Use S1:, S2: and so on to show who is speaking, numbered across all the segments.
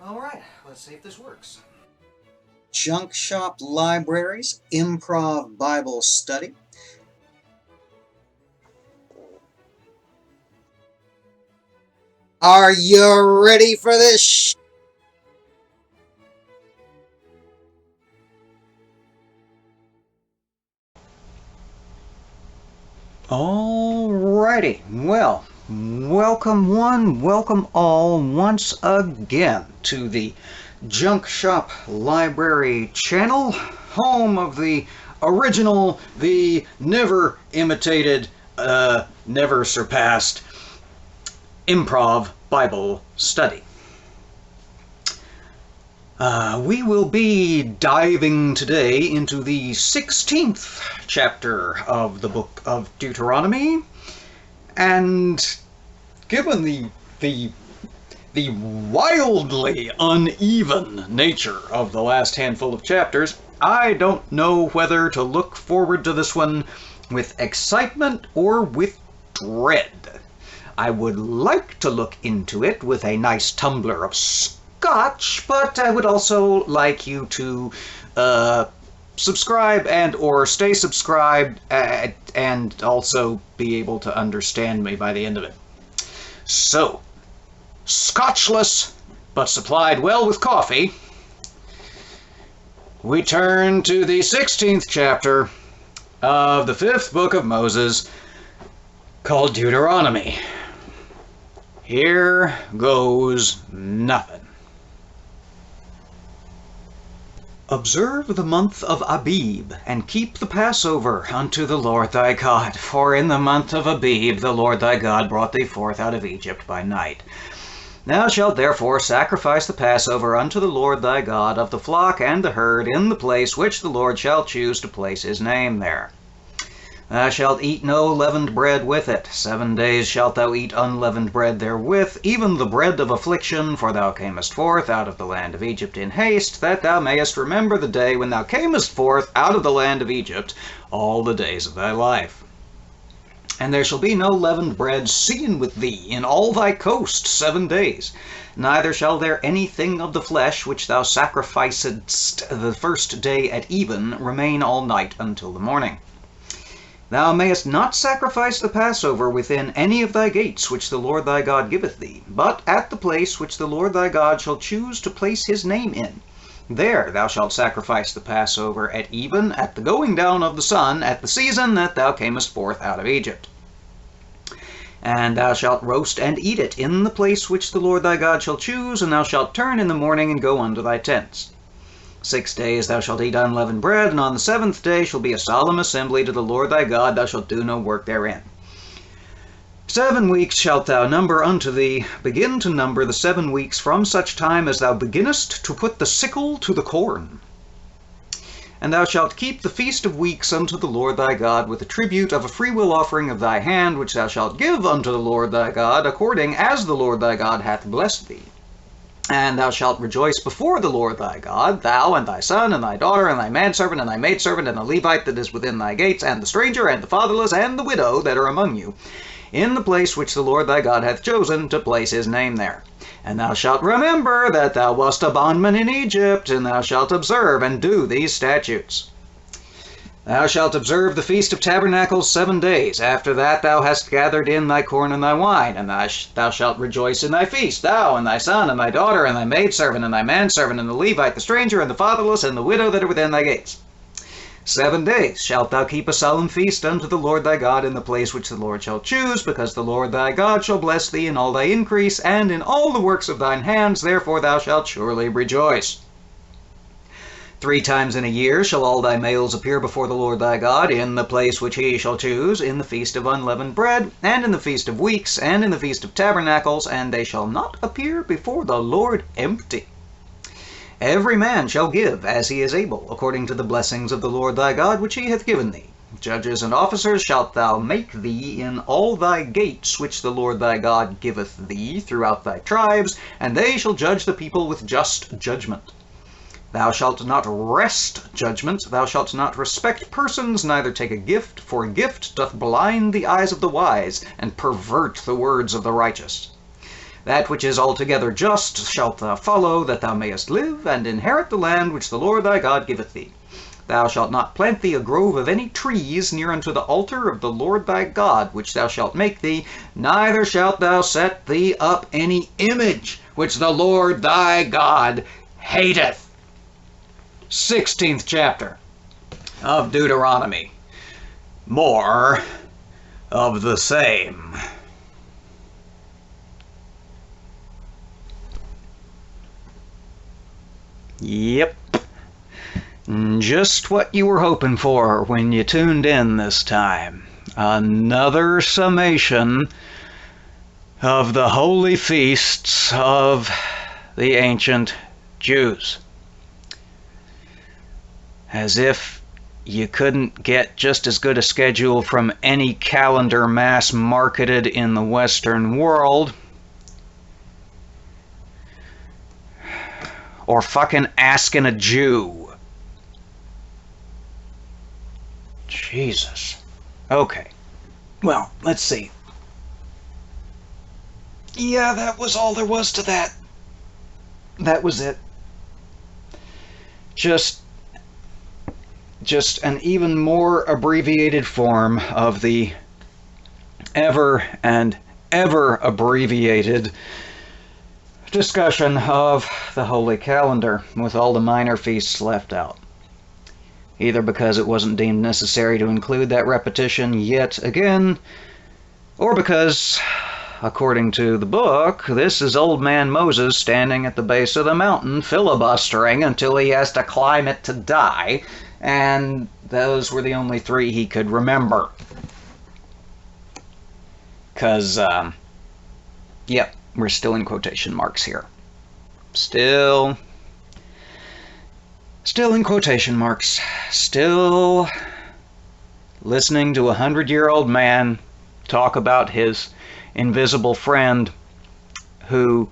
S1: Alright, let's see if this works.
S2: Junk Shop Libraries Improv Bible Study. Are you ready for this?
S3: Alrighty, well, welcome one, welcome all once again to the Junk Shop Library channel, home of the original, the never imitated, never surpassed Improv Bible Study. We will be diving today into the 16th chapter of the book of Deuteronomy, and given the wildly uneven nature of the last handful of chapters, I don't know whether to look forward to this one with excitement or with dread. I would like to look into it with a nice tumbler of scotch, but I would also like you to subscribe and or stay subscribed and also be able to understand me by the end of it. So, scotchless, but supplied well with coffee, we turn to the 16th chapter of the 5th book of Moses, called Deuteronomy. Here goes nothing. Observe the month of Abib, and keep the Passover unto the Lord thy God. For in the month of Abib the Lord thy God brought thee forth out of Egypt by night. Thou shalt therefore sacrifice the Passover unto the Lord thy God of the flock and the herd in the place which the Lord shall choose to place his name there. Thou shalt eat no leavened bread with it. 7 days shalt thou eat unleavened bread therewith, even the bread of affliction, for thou camest forth out of the land of Egypt in haste, that thou mayest remember the day when thou camest forth out of the land of Egypt all the days of thy life. And there shall be no leavened bread seen with thee in all thy coast 7 days. Neither shall there anything of the flesh which thou sacrificedst the first day at even remain all night until the morning. Thou mayest not sacrifice the Passover within any of thy gates which the Lord thy God giveth thee, but at the place which the Lord thy God shall choose to place his name in. There thou shalt sacrifice the Passover at even, at the going down of the sun, at the season that thou camest forth out of Egypt. And thou shalt roast and eat it in the place which the Lord thy God shall choose, and thou shalt turn in the morning and go unto thy tents. 6 days thou shalt eat unleavened bread, and on the 7th day shall be a solemn assembly to the Lord thy God. Thou shalt do no work therein. 7 weeks shalt thou number unto thee. Begin to number the 7 weeks from such time as thou beginnest to put the sickle to the corn. And thou shalt keep the feast of weeks unto the Lord thy God, with a tribute of a freewill offering of thy hand, which thou shalt give unto the Lord thy God, according as the Lord thy God hath blessed thee. And thou shalt rejoice before the Lord thy God, thou and thy son, and thy daughter, and thy manservant, and thy maidservant, and the Levite that is within thy gates, and the stranger, and the fatherless, and the widow that are among you, in the place which the Lord thy God hath chosen to place his name there. And thou shalt remember that thou wast a bondman in Egypt, and thou shalt observe and do these statutes. Thou shalt observe the Feast of Tabernacles 7 days. After that thou hast gathered in thy corn and thy wine, and thou shalt rejoice in thy feast, thou and thy son, and thy daughter, and thy maidservant, and thy manservant, and the Levite, the stranger, and the fatherless, and the widow that are within thy gates. 7 days shalt thou keep a solemn feast unto the Lord thy God in the place which the Lord shall choose, because the Lord thy God shall bless thee in all thy increase, and in all the works of thine hands, therefore thou shalt surely rejoice. 3 times in a year shall all thy males appear before the Lord thy God, in the place which he shall choose, in the feast of unleavened bread, and in the feast of weeks, and in the feast of tabernacles, and they shall not appear before the Lord empty. Every man shall give as he is able, according to the blessings of the Lord thy God which he hath given thee. Judges and officers shalt thou make thee in all thy gates which the Lord thy God giveth thee throughout thy tribes, and they shall judge the people with just judgment. Thou shalt not wrest judgment, thou shalt not respect persons, neither take a gift, for a gift doth blind the eyes of the wise, and pervert the words of the righteous. That which is altogether just shalt thou follow, that thou mayest live, and inherit the land which the Lord thy God giveth thee. Thou shalt not plant thee a grove of any trees near unto the altar of the Lord thy God, which thou shalt make thee, neither shalt thou set thee up any image, which the Lord thy God hateth. 16th chapter of Deuteronomy. More of the same. Yep. Just what you were hoping for when you tuned in this time. Another summation of the holy feasts of the ancient Jews. As if you couldn't get just as good a schedule from any calendar mass marketed in the Western world. Or fucking asking a Jew. Jesus. Okay. Well, let's see. Yeah, that was all there was to that. That was it. Just an even more abbreviated form of the ever and ever abbreviated discussion of the Holy Calendar, with all the minor feasts left out. Either because it wasn't deemed necessary to include that repetition yet again, or because, according to the book, this is old man Moses standing at the base of the mountain filibustering until he has to climb it to die, and those were the only three he could remember. Because, yep, we're still in quotation marks here. Still in quotation marks. Still listening to a 100-year-old man talk about his invisible friend who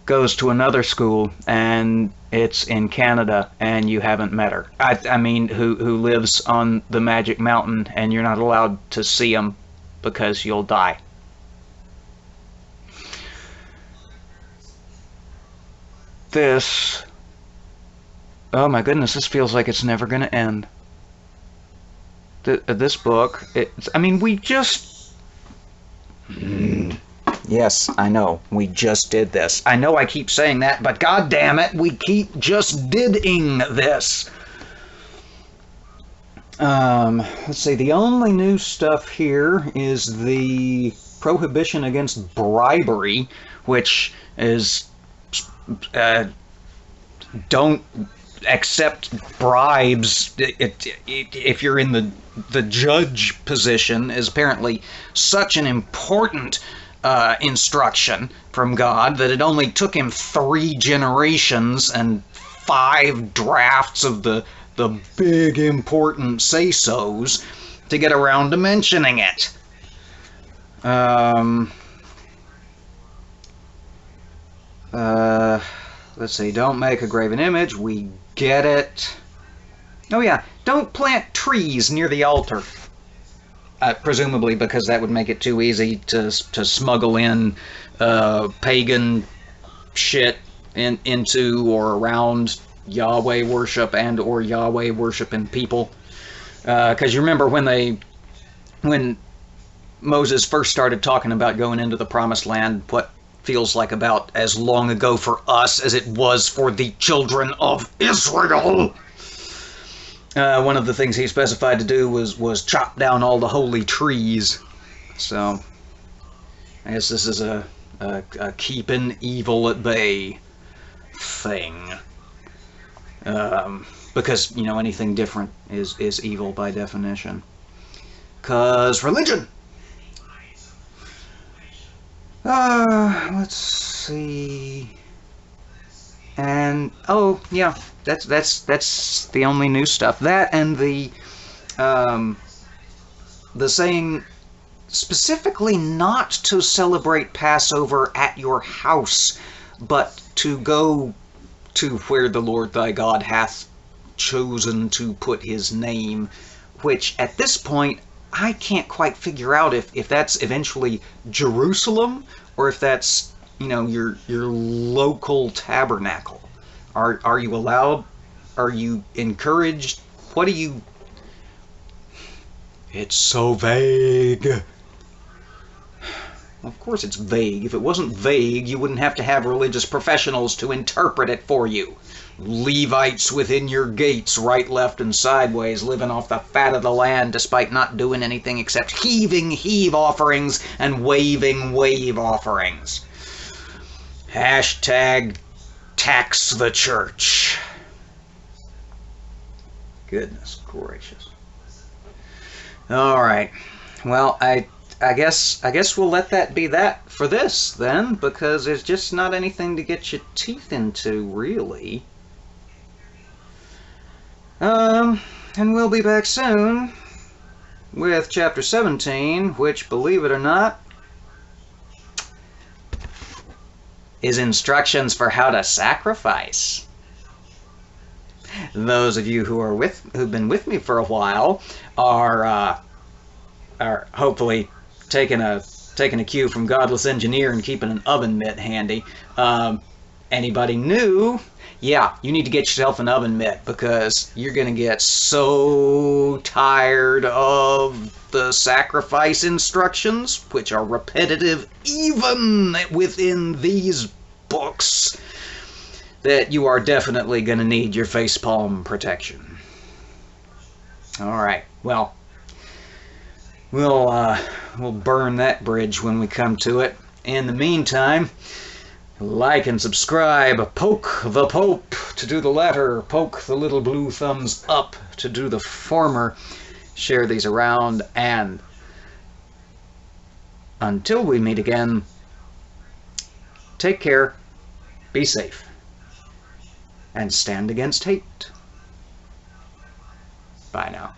S3: goes to another school and it's in Canada and you haven't met her. I mean, who lives on the Magic Mountain and you're not allowed to see him because you'll die. This, oh my goodness, this feels like it's never going to end. This book, I mean, we just... Yes, I know, we just did this. I know I keep saying that, but god damn it, we keep just did-ing this. Let's see, the only new stuff here is the prohibition against bribery, which is... don't accept bribes if you're in the judge position, is apparently such an important instruction from God that it only took him 3 generations and 5 drafts of the big important say-sos to get around to mentioning it. Let's see, don't make a graven image, we get it. Oh yeah, don't plant trees near the altar. Presumably because that would make it too easy to smuggle in pagan shit into or around Yahweh worship and or Yahweh worshiping people. Because you remember when Moses first started talking about going into the promised land, what feels like about as long ago for us as it was for the children of Israel. One of the things he specified to do was chop down all the holy trees. So, I guess this is a keeping evil at bay thing. Because, you know, anything different is evil by definition. 'Cause religion! Let's see. And oh yeah, that's the only new stuff. That and the saying specifically not to celebrate Passover at your house, but to go to where the Lord thy God hath chosen to put his name, which at this point I can't quite figure out if that's eventually Jerusalem, or if that's, your local tabernacle? Are you allowed? Are you encouraged? What do you... It's so vague. Of course it's vague. If it wasn't vague, you wouldn't have to have religious professionals to interpret it for you. Levites within your gates, right, left, and sideways, living off the fat of the land despite not doing anything except heaving heave offerings and waving wave offerings. Hashtag tax the church. Goodness gracious. All right. Well, I guess we'll let that be that for this then, because there's just not anything to get your teeth into, really. And we'll be back soon with chapter 17, which, believe it or not, is instructions for how to sacrifice. Those of you who've been with me for a while are hopefully taking a cue from Godless Engineer and keeping an oven mitt handy. Anybody new? Yeah, you need to get yourself an oven mitt, because you're going to get so tired of the sacrifice instructions, which are repetitive even within these books, that you are definitely going to need your facepalm protection. All right, well, we'll burn that bridge when we come to it. In the meantime, like and subscribe, poke the Pope to do the latter, poke the little blue thumbs up to do the former, share these around, and until we meet again, take care, be safe, and stand against hate. Bye now.